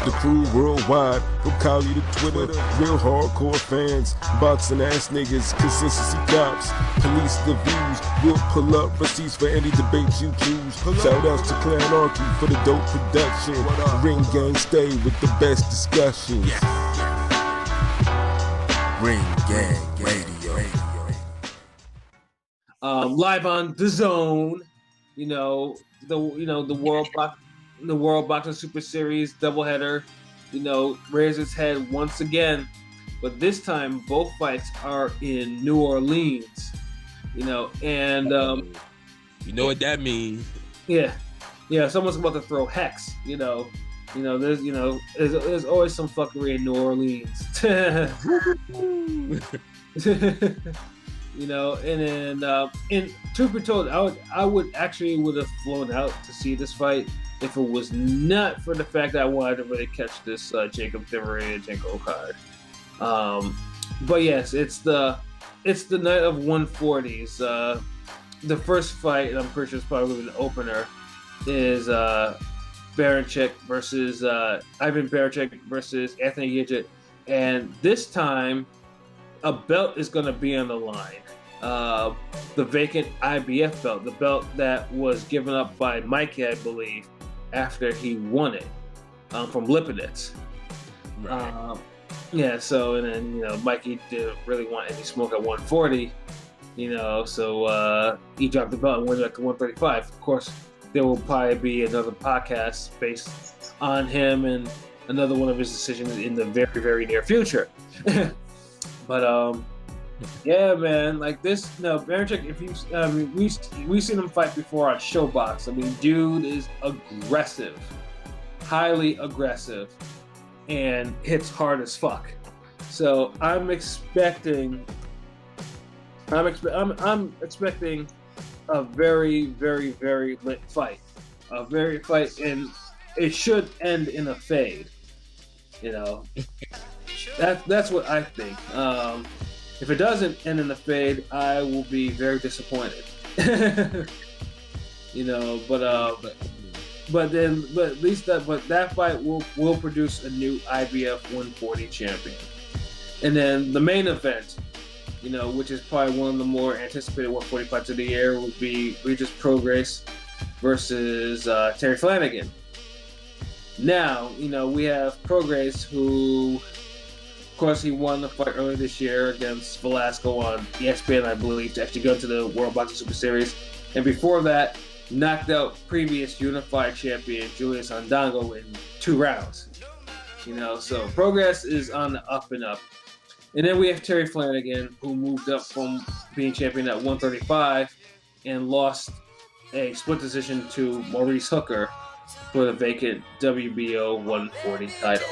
The crew worldwide, from Cali to Twitter, real hardcore fans, boxing ass niggas, consistency cops, police the views, we'll pull up receipts for any debate you choose. Shout outs to Clan Archie for the dope production. Ring Gang stay with the best discussions. Ring Gang Radio. Live on the Zone, the World Boxing Super Series doubleheader, rears its head once again, but this time both fights are in New Orleans, and you know what that means? Yeah, someone's about to throw hex, there's always some fuckery in New Orleans. And truth be told, I would have flown out to see this fight if it was not for the fact that I wanted to really catch this Jacob Devereauchenko card. But yes, it's the night of 140s. The first fight, and I'm pretty sure it's probably the opener, is Baranchyk versus Ivan Baranchyk versus Anthony Yigit, and this time a belt is going to be on the line. The vacant IBF belt, the belt that was given up by Mikey, I believe, after he won it from Lipinets. Right. And then Mikey didn't really want any smoke at 140, so he dropped the belt and went back to 135. Of course, there will probably be another podcast based on him and another one of his decisions in the very, very near future. But yeah, man, like this. No, Baranchyk. We've seen him fight before on Showbox. I mean, dude is aggressive, highly aggressive, and hits hard as fuck. So I'm expecting a very, very, very lit fight. And it should end in a fade. That's what I think. If it doesn't end in a fade, I will be very disappointed. But that fight will produce a new IBF 140 champion. And then the main event, which is probably one of the more anticipated 140 fights of the year, would be Regis Prograis versus Terry Flanagan. Now, we have Prograis, who, of course, he won the fight earlier this year against Velasco on ESPN, I believe, to actually go to the World Boxing Super Series. And before that, knocked out previous unified champion Julius Ondango in 2 rounds. So Prograis is on the up and up. And then we have Terry Flanagan, who moved up from being champion at 135 and lost a split decision to Maurice Hooker for the vacant WBO 140 title.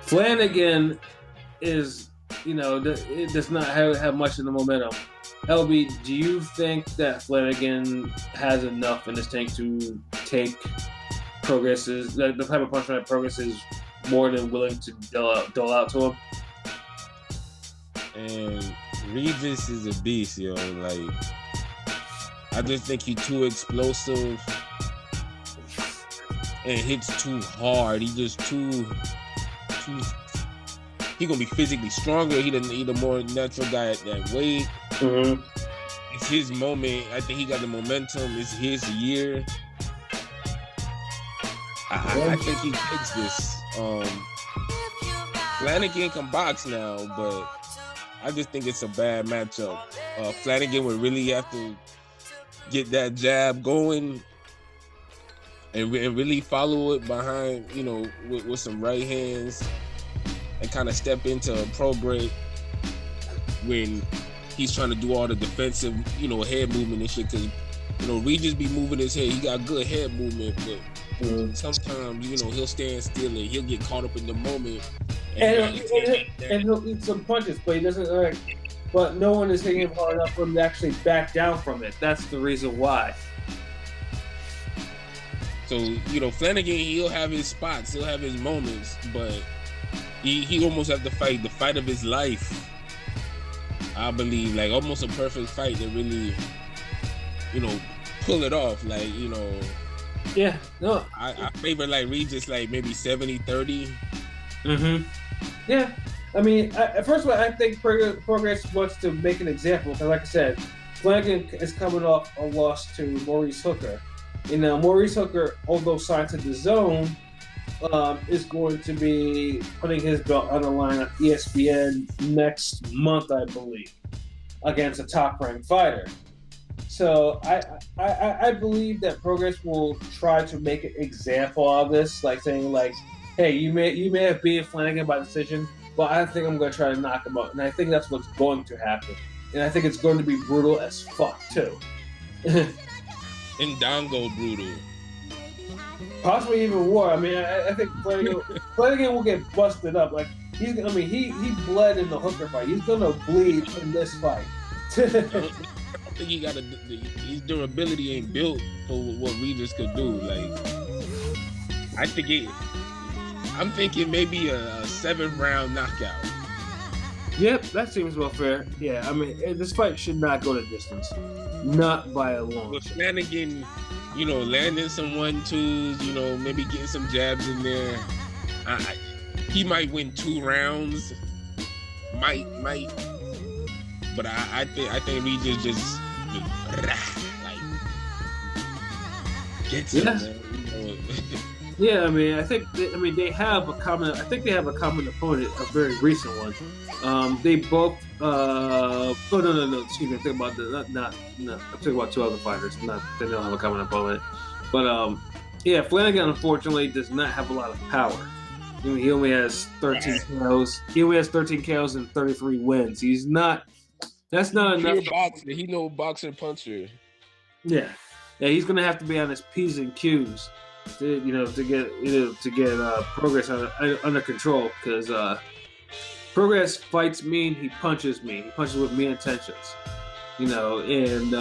Flanagan is, it does not have much of the momentum. LB, do you think that Flanagan has enough in his tank to take Prograis' the type of punishment that Prograis is more than willing to dole out to him? And Regis is a beast, yo. Like, I just think he's too explosive and hits too hard. He just too. He gonna be physically stronger. He the more natural guy at that weight. Mm-hmm. It's his moment. I think he got the momentum. It's his year. I think he takes this. Flanagan can box now, but I just think it's a bad matchup. Flanagan would really have to get that jab going and really follow it behind, with some right hands and kind of step into a Prograis when he's trying to do all the defensive, head movement and shit. Because, Regis be moving his head. He got good head movement, but sometimes, he'll stand still and he'll get caught up in the moment. And he'll eat some punches, but he doesn't. But no one is hitting him hard enough for him to actually back down from it. That's the reason why. So, Flanagan, he'll have his spots, he'll have his moments, but he almost have to fight the fight of his life. I believe, like, almost a perfect fight to really, pull it off. Like, Yeah, no. I favor like Regis like maybe 70-30. Mm-hmm. Yeah. I mean, first of all, I think Prograis wants to make an example because, like I said, Flanagan is coming off a loss to Maurice Hooker. You know, Maurice Hooker, although signed to the Zone, is going to be putting his belt on the line on ESPN next month, I believe, against a top-ranked fighter. So I believe that Progress will try to make an example of this, like saying like, hey, you may have beat Flanagan by decision, but I think I'm going to try to knock him out, and I think that's what's going to happen, and I think it's going to be brutal as fuck too. Indongo brutal. Possibly even more. I mean, I think Flanagan will get busted up. Like he bled in the Hooker fight. He's gonna bleed in this fight. I think his durability ain't built for what Regis could do. Like, I'm thinking maybe a 7th round knockout. Yep, that seems well fair. Yeah, I mean, this fight should not go the distance. Not by a long With Flanagan, you know, landing some 1-2s, you know, maybe getting some jabs in there. He might win 2 rounds. Might. But I think Regis just like gets it, man. You know? Yeah, I mean, they have a common. I think they have a common opponent, a very recent one. They both. Oh no! Excuse me. I'm thinking about I'm talking about 2 other fighters. They don't have a common opponent. But yeah, Flanagan unfortunately does not have a lot of power. I mean, he only has 13 KOs. He only has 13 KOs and 33 wins. He's not. That's not enough. He no boxing puncher. Yeah, he's gonna have to be on his P's and Q's to get Progress under control, because Progress fights mean, he punches mean, he punches with mean intentions, you know, and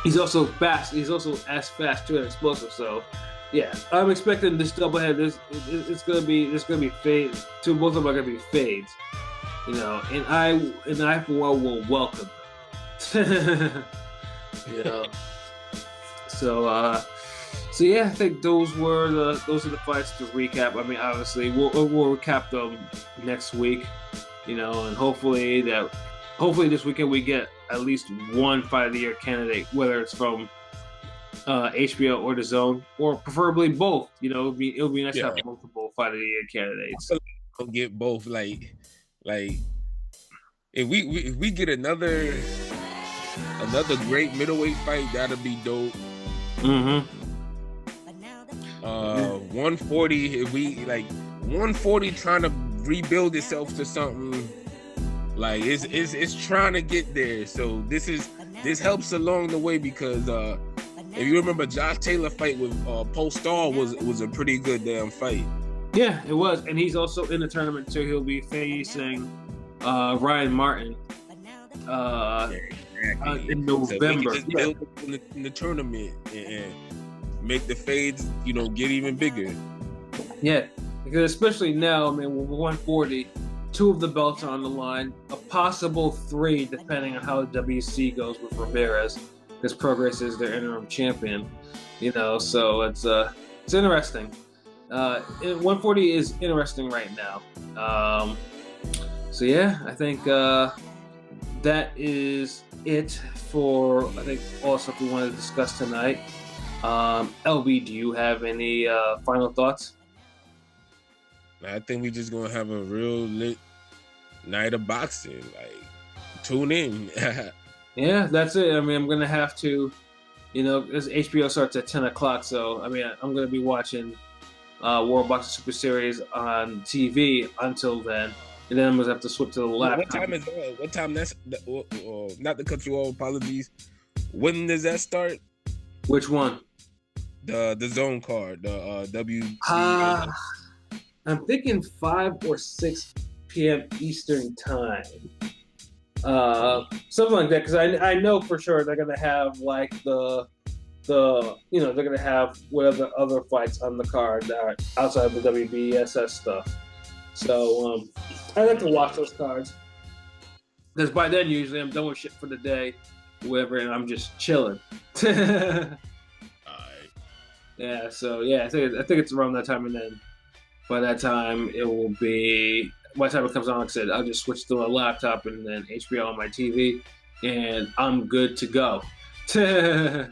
he's also fast. He's also as fast too and explosive. So yeah, I'm expecting this doublehead. It's gonna be fades. Both of them are gonna be fades. You know, and I for one will welcome them. You know. So yeah, I think those are the fights to recap. I mean, obviously we'll recap them next week. You know, and hopefully this weekend we get at least one Fight of the Year candidate, whether it's from HBO or the Zone, or preferably both. You know, it'll be nice to have multiple Fight of the Year candidates. I'll get both. Like if we get another great middleweight fight, that'll be dope. 140, if we like 140 trying to rebuild itself to something, like it's trying to get there. So this helps along the way, because if you remember, Josh Taylor fight with Paul Stahl was a pretty good damn fight. Yeah, it was, and he's also in the tournament too. He'll be facing Ryan Martin in November. So build in the tournament and make the fades, you know, get even bigger. Yeah, because especially now, I mean, with 140, 2 of the belts are on the line, a possible 3 depending on how the WC goes with Ramirez, because Progress is their interim champion. You know, so it's interesting. 140 is interesting right now. So yeah, I think that is it for all stuff we wanted to discuss tonight. LB, do you have any final thoughts? I think we just gonna have a real lit night of boxing. Like, tune in. Yeah, that's it. I mean, I'm gonna have to, you know, because HBO starts at 10 o'clock, so I mean, I'm gonna be watching World Boxing Super Series on TV until then, and then I'm gonna have to switch to the laptop. What time that's not to cut you off, apologies. When does that start? Which one? The Zone card, the I'm thinking 5 or 6 p.m. Eastern time, something like that. Because I know for sure they're gonna have like they're gonna have whatever other fights on the card that are outside of the WBSS stuff. So I like to watch those cards, because by then usually I'm done with shit for the day, whatever, and I'm just chilling. Yeah, so yeah, I think it's around that time, and then by that time it will be. By the time it comes on, like I said, I'll just switch to a laptop and then HBO on my TV, and I'm good to go. So,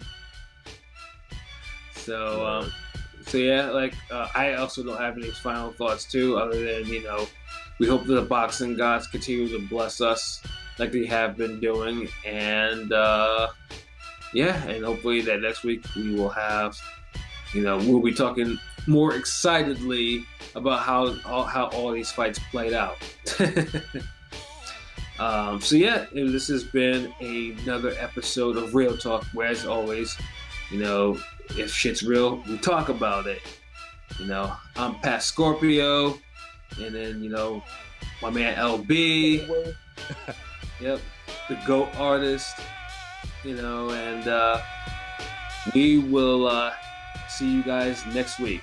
so yeah, like I also don't have any final thoughts too, other than we hope that the boxing gods continue to bless us like they have been doing, and yeah, and hopefully that next week we will have, we'll be talking more excitedly about how all these fights played out. So yeah, this has been another episode of Real Talk, where as always, if shit's real, we talk about it. I'm Patscorpio, and then my man LB. Yep, the GOAT artist. And we will see you guys next week.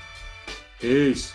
Peace.